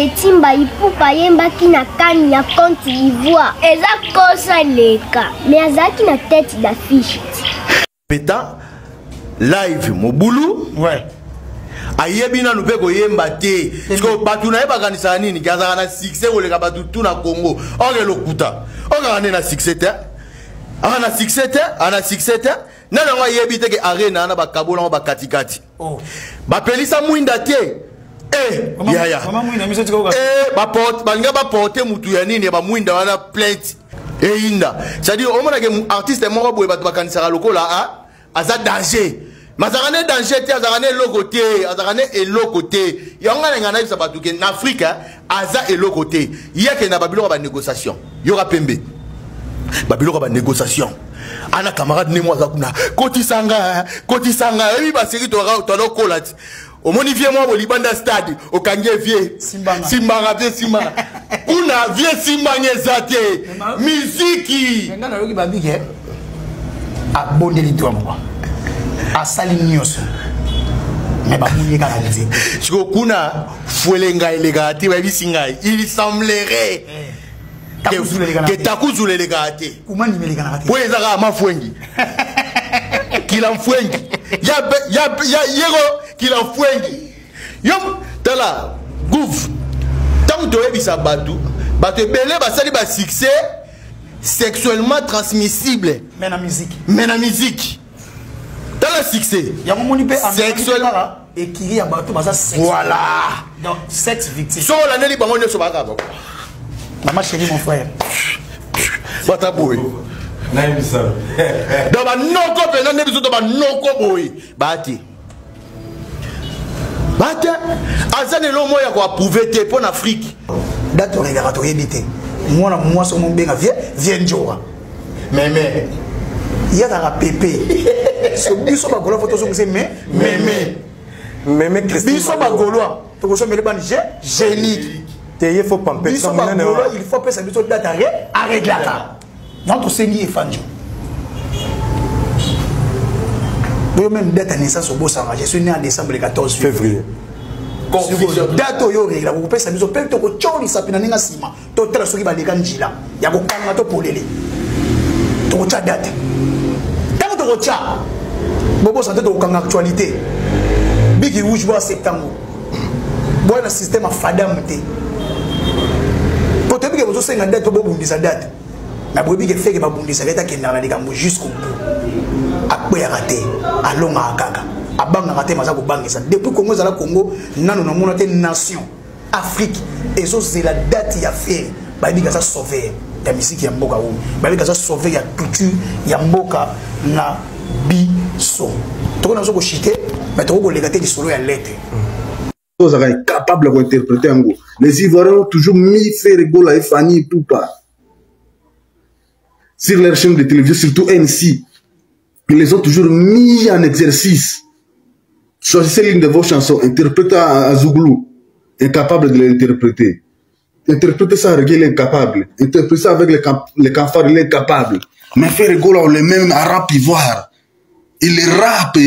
c'est Timba Ipupa Yemba qui n'a canne ya Côte d'Ivoire. Eza kosa leka. Mais azaki na tête d'affiche. Péta live Mobulu. Ouais. Ayebina nous peko yemba te. Parce que batu na yeba kanisa nini kaza na succès ou le kabatu tout na Congo. Ore lokuta. Ore na succès te. Ana succès te, ana succès te. Nana wa yebi te ke arena na ba kabola ba katikati. Oh. Ba pelisa muinda te. Ya. Mama muinda misoti ko. Ba porte, ba nga ba porter mutu ya nini ba muinda wana plainte. Inda. C'est-à-dire au moins que artiste moko boye batu ba kanisa lokola a aza danger. Mazarane danger te, azarane lokote, azarane elokote. Yonga ngana bisa batu ke na Afrique aza elokote. Yeke na babilo ba négociation. Yora pembe. Babilo ba négociation. Ana camarade ne moi zakuna. Koti sanga, ebi ba série to kola. Au moni vie moi au Libanda stade, au Kangé vie. Simbanga vie Simbanga. Kuna vie Simbanga zate. Musique. Ngana yoki babike. Abondeli toi moi. Asali nyoso. Mais ba mouye kana musique. Chiko kuna fuelenga elegati ba bisinga. Il semblerait que takuzule elegati. Kumani melegana kati. Poeza ka mafwengi. Kila mfwengi. Ya yego kila mfwengi. Yom tala gouf. Tant to ebisa batu belé basali ba succès sexuellement transmissible. Mais na musique. Dans le succès. Il y a un moment sexuellement et qui y a bateau basa sexe. Voilà. Donc sexe victime. So la neli bango nyoso baka bako. Maman chérie mon frère. Bata boy. Na ebisa. Dans ba noko pe na nebiso to ba noko boy. Bati. Azane lo moya ko approuver te pour l'Afrique. Date on regarde to yebité. Moi so mon benga vient njora. Mais il y a dans la pépé. Ce biso ba golo photo so mais biso ba golo to so mele ban génie. Il faut pas il faut pas ça biso date à régler là. Notre seigneur Fanjo. Même date à naissance au Bossama, je suis né en décembre 14 février. Date au yori, la vous pouvez s'amuser au père de Choni Sapina Sima, total sur les Ganjila, Yabo Kamato Polele. Tocha date. Tant de Rocha, Bobo Santé de actualité. Big Rouge voit septembre. Bon, le système a fadamté. Pour te dire que vous avez une date au bout de sa date. La brebis qui fait que ma bondi sa date qui est dans la gamme jusqu'au bout. Après raté, allons à Kaka. A banga raté mazako banga ça. Depuis Congo zala Congo, nano na monate nation Afrique et ça c'est la date y a fait. Ba bi kaza sauver la musique ya mboka wo. Ba bi kaza sauver ya culture ya mboka na biso. Toko na zo ko chité, mais toko ko legaté di solo ya lettre. Tous sont capables d'interpréter en gros. Les Ivoiriens ont toujours mis Ferregola et Fanny Ipupa sur leur chaîne de télévision, surtout NC. Ils les ont toujours mis en exercice. Choisissez l'une de vos chansons, interprétez à Zouglou, incapable de l'interpréter. Interprétez ça avec l'incapable. Interprétez ça avec les cafards, l'incapable. Mais Ferregola, on les met à rap ivoire. Il rappe.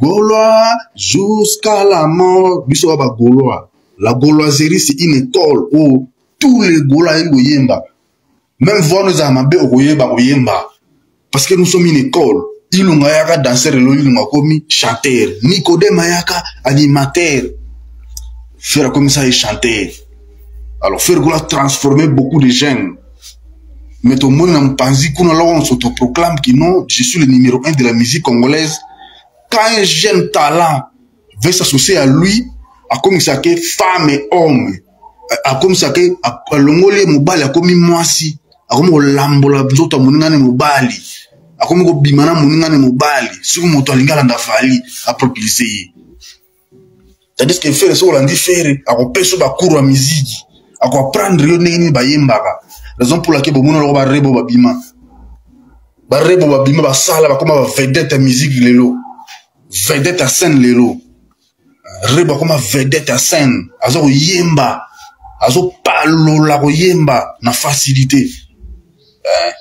Gaulois jusqu'à la mort. La gauloiserie, c'est une école où tous les Gaulois sont Yemba. Même voir nos amabé au Yemba. Parce que nous sommes une école. Il nous a danseur, il nous a commis chanteur. Nicodème Mayaka, animateur. Faire comme ça et chanter. Alors, faire Gola transformer beaucoup de jeunes. Mais tout le monde n'a pas dit qu'on s'autoproclame que non, je suis le numéro 1 de la musique congolaise. Quand un jeune talent veut s'associer à lui, à comme ça que femme et homme, à comme ça que l'ongolais mobile, à comme moi si, à comme lambola bizota muningane mobile, à comme bimana muningane mobile, si vous m'entendez à l'andafali, à propulser. C'est-à-dire que faire ça, on dit faire, à repérer sur la cour à musique, à prendre rien ba yembaka. Raison pour laquelle bon on va rebo babima. Ba rebo babima ba sala ba comme ba vedette à musique lelo. Vedette à scène lelo. Rebo comme vedette à scène. Azo yemba. Azo palo la yemba na facilité.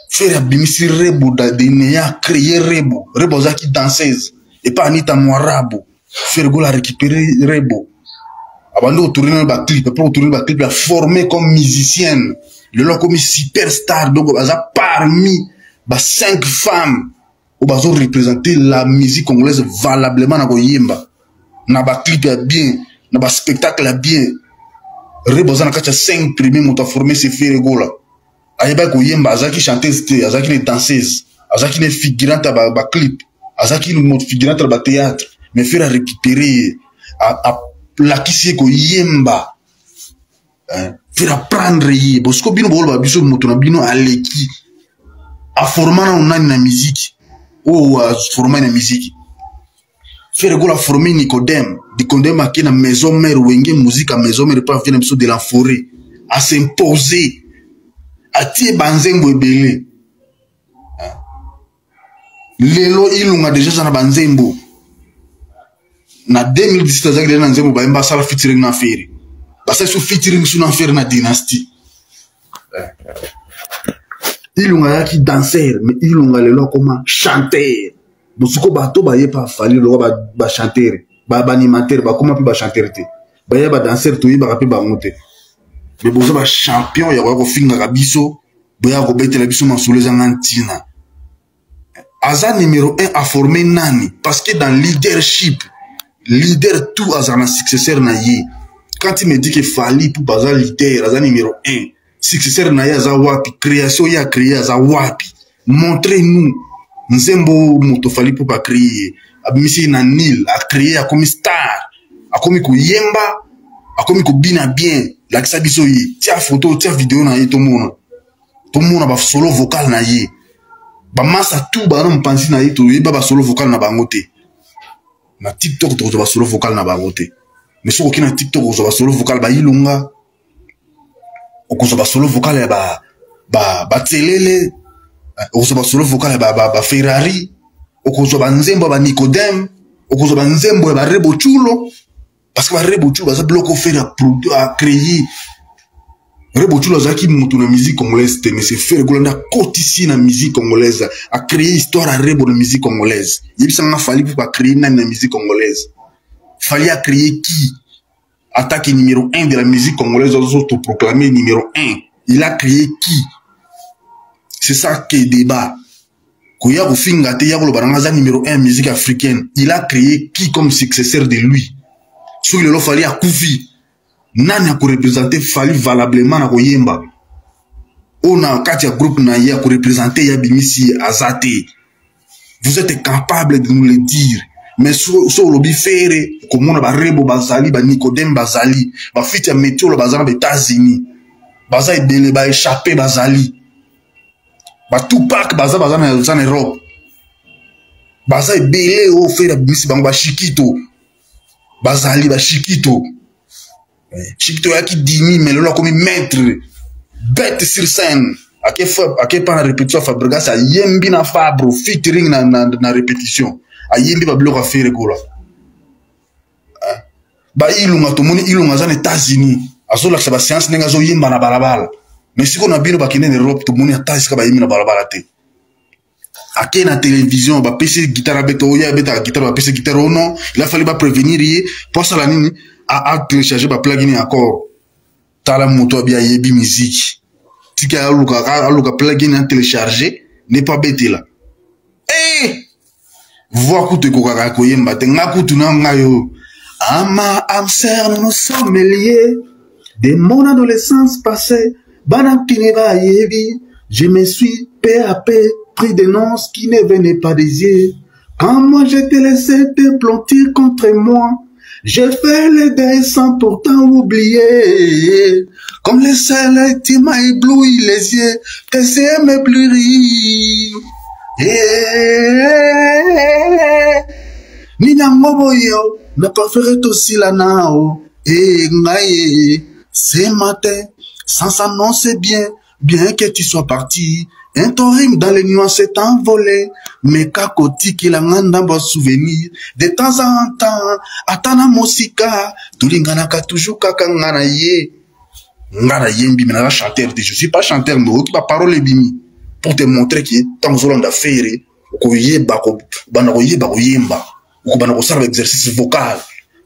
Faire abimisi rebo d'Adénéa, créer rebo. Rebo zaki danseuse. Et pas Anita Moirabo. Faire go la récupérer rebo. Avant de tourner le clip, après tourner le clip, la former comme musicienne. Le lot comme superstar. Donc, parmi 5 femmes. Où ils ont représenté la musique congolaise valablement dans Yemba. Na ba clip bien, na ba spectacle bien. Rebo zana kacha 5 premiers m'ont formé ces faire go là. Ayeba ko Yemba, azaki chanteuse, azaki ne danseuse, azaki ne figurante ba clip, azaki ne figurante ba théâtre, mais faire récupérer à la qui ko Yemba. Faire apprendre yi, parce que bino bolo ba biso moto na bino aleki. A formana onani na musique. Ou a formé na musique. Faire go la former Nicodème a qui na maison mère wenge musique à maison mère pas venir de la forêt à s'imposer à tie banzengo ebele. Lelo ilunga déjà na banzembo. Na 2017 azaki na nzembo ba emba sala featuring na feri. Ba sa so featuring sur na feri na dynastie. Ilunga yaki danseur mais ilunga lelo comme chanteur. Bosuko bato ba yepa fali lo ba chanteur, ba animateur, ba comment ba chanteur te. Ba yeba danseur to yeba pe ba monter. Mais bozo ba champion ya ko finga ka biso, boya ko betela biso masolo za ngantina. Aza numéro 1 a formé nani parce que dans leadership, leader tout aza na successeur na ye. Quand il me dit que fali pour baza leader, aza numéro 1. Successeur na ye aza wapi, création ya créer aza wapi. Montrez-nous. Nzembo moto fali pour pas créer. Abimisi na Nil a créé a comme star, a comme ko Yemba, a comme ko bina bien. La kisa biso yi, tia photo, tia vidéo na ye to mona ba solo vocal na ye. Ba massa tout ba non pensi na ye to ye ba solo vocal na bango te. Na TikTok to ba solo vocal na bango te. Mais so ki na TikTok o ba solo vocal ba ilunga. O ko ba solo vocal ba telele. Okozoba solo vocal ba Ferrari, okozoba nzembo ba Nicodème, okozoba nzembo ba Rebo Chulo, parce que ba Rebo Chulo ça bloque faire à créer. Rebo Chulo zaki mutu na musique congolaise mais c'est faire golanda kotisi na musique congolaise, a créer histoire à Rebo na musique congolaise. Yebisa nga fali pour pas créer na musique congolaise. Fallait à créer qui attaque numéro 1 de la musique congolaise, autoproclamé numéro 1. Il a créé qui? C'est ça qui est débat. Koya Rufingate Yagolo Barangaza numéro 1 musique africaine. Il a créé qui comme successeur de lui? Sur le lot fallait à Koufi. Nani a représenté Fali valablement à Koyemba. On a Katia groupe na ya représenter Yabimisi Azate. Vous êtes capable de nous le dire. Mais sur le lobby ferré, comme on a Rebo Bazali, Nicodème Bazali, ba fitia météo le bazar aux États-Unis. Bazali Bele ba échappé Bazali. Ba Tupac baza na Europe. Baza ebele o fait la bisi bango ba Chiquito. Bazali ba Chiquito. Chiquito yaki dimi mais là comme maître bête sur scène. Ake pas la répétition Fabregas a yembi na Fabro featuring na répétition. A yembi ba bloc a faire ko là. Ba ilunga to moni ilunga za na États-Unis. Azo la ba séance nenga zo yemba na balabala. Mais si on a bien bakine en Europe, tout le monde a tassé kaba yemi na balabala te. Ake na télévision, ba PC guitare beto ya beta guitare ba PC guitare ou non, il a fallu ba prévenir yi, pour ça la nini a télécharger ba plugin encore. Tala moto bien yebi musique. Si ka aluka plugin à télécharger, n'est pas bête là. Eh! Vois koute ko kaka ko yemba te ngakutu na ngayo. Ama amser nous sommes liés de mon adolescence passée. Je me suis peu à peu pris des noms qui ne venaient pas des yeux. Quand moi je te laissé te planter contre moi, j'ai fait le deuil sans pourtant oublier. Comme le soleil tu m'as ébloui les yeux, tes yeux me plurient. Nina Moboyo, n'a pas fait aussi la nao. Ce matin, sans annoncer bien que tu sois parti. Un torrent dans les nuances s'est envolé. Mais kakoti qui la nganda va souvenir. De temps en temps, atana mosika. Tulingana ka toujours kakangana ye. Ngana yembi, mais je suis pas chanteur, mais qui va parole bimi. pour te montrer que tant que vous d'affaires, vous yeba yemba, vous bana ko exercice vocal.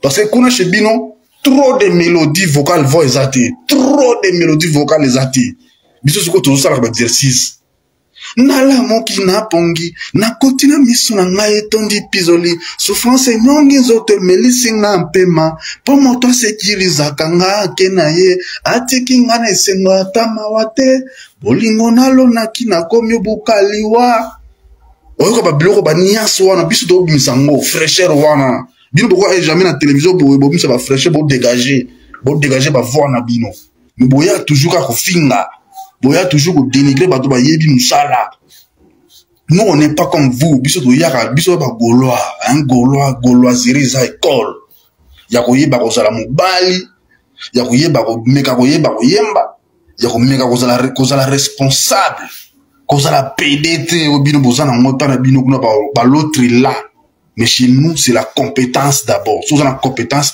Parce que qu'on a chez Bino trop de mélodies vocales vont exalter, trop de mélodies vocales exalter. Biso ce que tout ça exercice. Nala moki na pongi, na kotina miso na ngai tondi pisoli, souffrance nyongi zote melisi na mpema, po moto sekiriza kanga kena ye, atiki ngana esengo atama wate, bolingo nalo na kina komi bukaliwa. Oyo ba biloko ba niaso wana biso do misango, fraîcheur wana. Bino pourquoi jamais na télévision bo misa ba fraîcheur bo dégager ba voix na bino. Mais boya toujours ka ko finga. Boya toujours ko dénigrer bato ba yebi musala. Nous on n'est pas comme vous, biso to yaka biso ba goloa, un goloa ziriza école. Ya ko yeba ko sala mobali, ya ko yeba ko meka ko yeba ko yemba, ya ko meka ko sala responsable, ko sala PDT au bino bozana ngota na bino kuna ba l'autre là. Mais chez nous c'est la compétence d'abord. Si vous avez la compétence